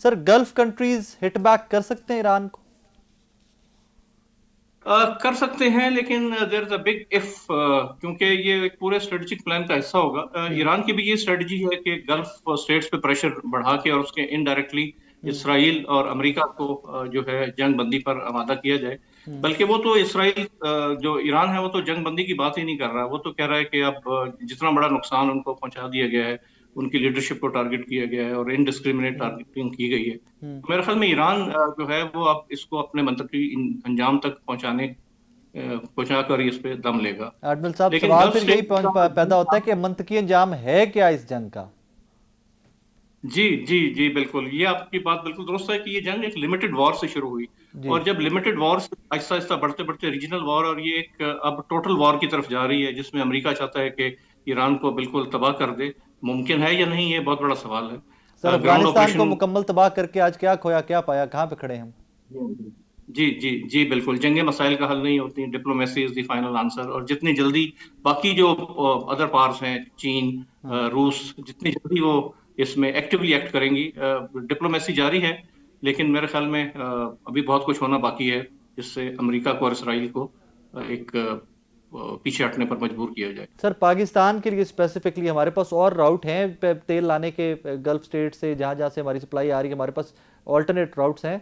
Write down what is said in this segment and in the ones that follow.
Sir gulf countries hit back कर सकते हैं ईरान को? कर सकते हैं, लेकिन there is a big if, क्योंकि ये एक पूरे स्ट्रेटेजिक प्लान का हिस्सा होगा। हम्म। ईरान की भी ये स्ट्रेटजी है कि गल्फ स्टेट्स पे प्रेशर बढ़ा के और उसके इनडायरेक्टली हम्म। इसराइल और अमेरिका को जो है जंग बंदी पर आमादा किया जाए। हम्म। बल्कि वो तो इसराइल, जो ईरान है, वो तो जंग बंदी की बात ही नहीं कर रहा। वो तो कह रहा है कि अब जितना बड़ा नुकसान उनको पहुंचा दिया गया है, उनकी लीडरशिप को टारगेट किया गया है और इनडिस्क्रिमिनेट हम्म। टारगेटिंग की गई है। हम्म। मेरे ख्याल में ईरान जो है वो अब इसको अपने मंतकी अंजाम तक पहुंचा कर इस पे दम लेगा। एडमिरल साहब, लेकिन सवाल गल्फ फिर यही स्टेट पैदा होता है कि मंतकी अंजाम है क्या इस जंग का? जी जी जी, बिल्कुल, ये आपकी बात बिल्कुल दुरुस्त है कि ये जंग एक लिमिटेड वॉर से शुरू हुई। जी। और जब लिमिटेड वॉर से आहिस्ता आहिस्ता बढ़ते बढ़ते रीजनल वॉर, और ये एक अब टोटल वॉर की तरफ जा रही है, जिसमें अमेरिका चाहता है कि ईरान को बिल्कुल तबाह कर दे। मुमकिन है या नहीं, ये बहुत बड़ा सवाल सर है। ग्राउंड अफगानिस्तान को ऑपरेशन। मुकम्मल तबाह करके आज क्या खोया, क्या पाया, कहाँ पे खड़े हैं हम? जी जी जी, बिल्कुल, जंगे मसाइल का हल नहीं होती, diplomacy is the final answer. और जितनी जल्दी बाकी जो अदर पार्ट्स हैं, चीन, हाँ। रूस, जितनी जल्दी वो इसमें एक्टिवली एक्ट करेंगी, डिप्लोमेसी जारी है। लेकिन मेरे ख्याल में अभी बहुत कुछ होना बाकी है, जिससे अमेरिका को और इसराइल को एक पीछे हटने पर मजबूर किया जाए। सर पाकिस्तान के लिए स्पेसिफिकली हमारे पास और राउट हैं तेल लाने के गल्फ स्टेट से, जहां जहां से हमारी सप्लाई आ रही है, हमारे पास ऑल्टरनेट राउट्स हैं?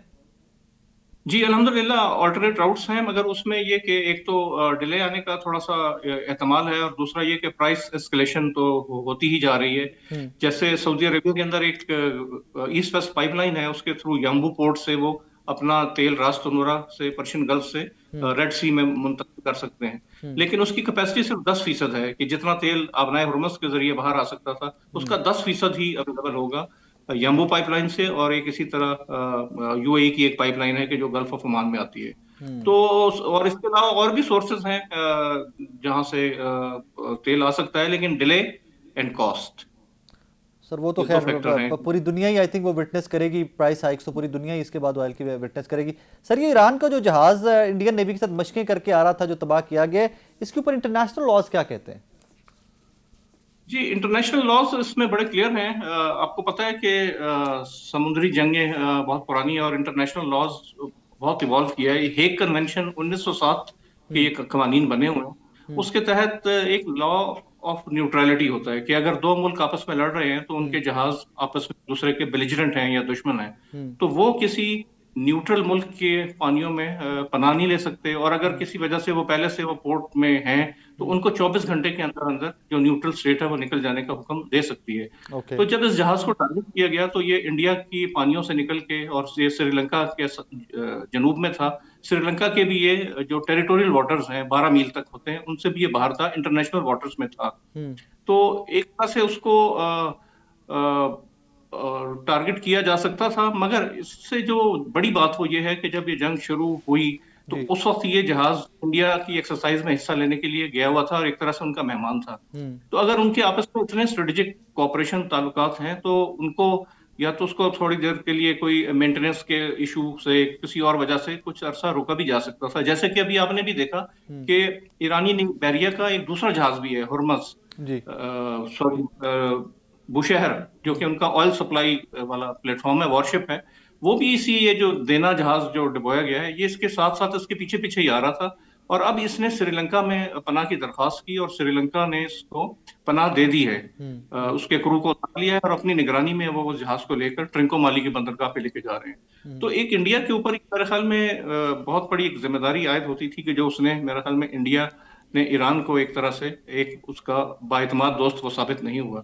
जी, अल्हम्दुलिल्लाह ऑल्टरनेट राउट्स हैं, मगर उसमें ये कि एक तो डिले आने का थोड़ा सा एहतमाल है, और दूसरा ये कि प्राइस एस्केलेशन तो होती ही जा रही है। हम्म। जैसे सऊदी अरेबिया के अंदर एक ईस्ट वेस्ट पाइपलाइन है, उसके थ्रू यम्बू पोर्ट से वो अपना तेल रास तनूरा से, पर्शियन गल्फ से हम्म। रेड सी में मुंतकिल कर सकते हैं। हम्म। लेकिन उसकी कैपेसिटी सिर्फ 10% है, कि जितना तेल आबनाए हुर्मुज के जरिए बाहर आ सकता था, हम्म। उसका 10% ही अवेलेबल होगा यम्बू पाइपलाइन से। और एक इसी तरह यूएई की एक पाइपलाइन है कि जो गल्फ ऑफ ओमान में आती है। हम्म। तो और इसके अलावा और भी सोर्सेज हैं जहां से तेल आ सकता है, लेकिन डिले एंड कॉस्ट, सर वो तो ये दो खैर फैक्टर हैं। पूरी दुनिया ही आई थिंक वो विटनेस करेगी, प्राइस हाइक्स तो पूरी दुनिया ही इसके बाद ऑयल की विटनेस करेगी। सर ये ईरान का जो जहाज इंडियन नेवी के साथ मशकें करके आ रहा था, जो तबाह किया गया है, इसके ऊपर इंटरनेशनल लॉज क्या कहते हैं? जी, इंटरनेशनल लॉज इसमें बड़े क्लियर हैं। आपको पता है कि समुद्री जंगें बहुत पुरानी है, और इंटरनेशनल लॉज बहुत इवॉल्व किया है। हेग कन्वेंशन 1907 के हम्म। ये कवानीन बने हुए हैं। हम्म। उसके तहत एक लॉ ऑफ न्यूट्रलिटी होता है कि अगर दो मुल्क आपस में लड़ रहे हैं, तो हम्म। उनके जहाज आपस में एक दूसरे के बेलिजरेंट हैं या दुश्मन हैं, हम्म। तो वो किसी न्यूट्रल मुल्क के पानियों में पनाह नहीं ले सकते। और अगर हम्म। किसी वजह से वो पहले से वो पोर्ट में हैं, तो हम्म। उनको 24 घंटे के अंदर अंदर जो न्यूट्रल स्टेट है वो निकल जाने का हुक्म दे सकती है। ओके। तो जब इस जहाज को टारगेट किया गया, तो ये इंडिया की पानियों से निकल के, और ये श्रीलंका के जनूब में था। श्रीलंका के भी ये जो टेरिटोरियल वाटर्स हैं, 12 मील तक होते हैं, उनसे भी ये बाहर था, इंटरनेशनल वाटर्स में था। हम्म। तो एक तरह से उसको टारगेट किया जा सकता था। मगर इससे जो बड़ी बात वो ये है कि जब ये जंग शुरू हुई, तो जी। उस वक्त ये जहाज इंडिया की एक्सरसाइज में हिस्सा लेने के लिए गया हुआ था, और एक तरह से उनका मेहमान था। हम्म। तो अगर उनके आपस में इतने स्ट्रेटेजिक कोऑपरेशन ताल्लुकात हैं, तो उनको या तो उसको थोड़ी देर के लिए कोई मेंटेनेंस के इशू से, किसी और वजह से कुछ अरसा रुका भी जा सकता था। जैसे कि अभी आपने भी देखा हम्म। कि ईरानी बैरिया का एक दूसरा जहाज भी है, हुर्मस, जी। सॉरी, बुशहर, जो कि उनका ऑयल सप्लाई वाला प्लेटफॉर्म है, वॉरशिप है। वो भी इसी, ये जो देना जहाज जो डुबोया गया है, ये इसके साथ साथ इसके पीछे पीछे ही आ रहा था। और अब इसने श्रीलंका में पनाह की दरख्वास्त की, और श्रीलंका ने इसको पनाह दे दी है। हम्म। उसके क्रू को उतार लिया है, और अपनी निगरानी में वो उस जहाज को लेकर ट्रिंकोमाली की बंदरगाह पे लेके जा रहे हैं। हम्म। तो एक इंडिया के ऊपर मेरे ख्याल में बहुत बड़ी एक जिम्मेदारी आयद होती थी, कि जो उसने, मेरे ख्याल में इंडिया ने ईरान को एक तरह से एक उसका बाएतमाद दोस्त वो साबित नहीं हुआ।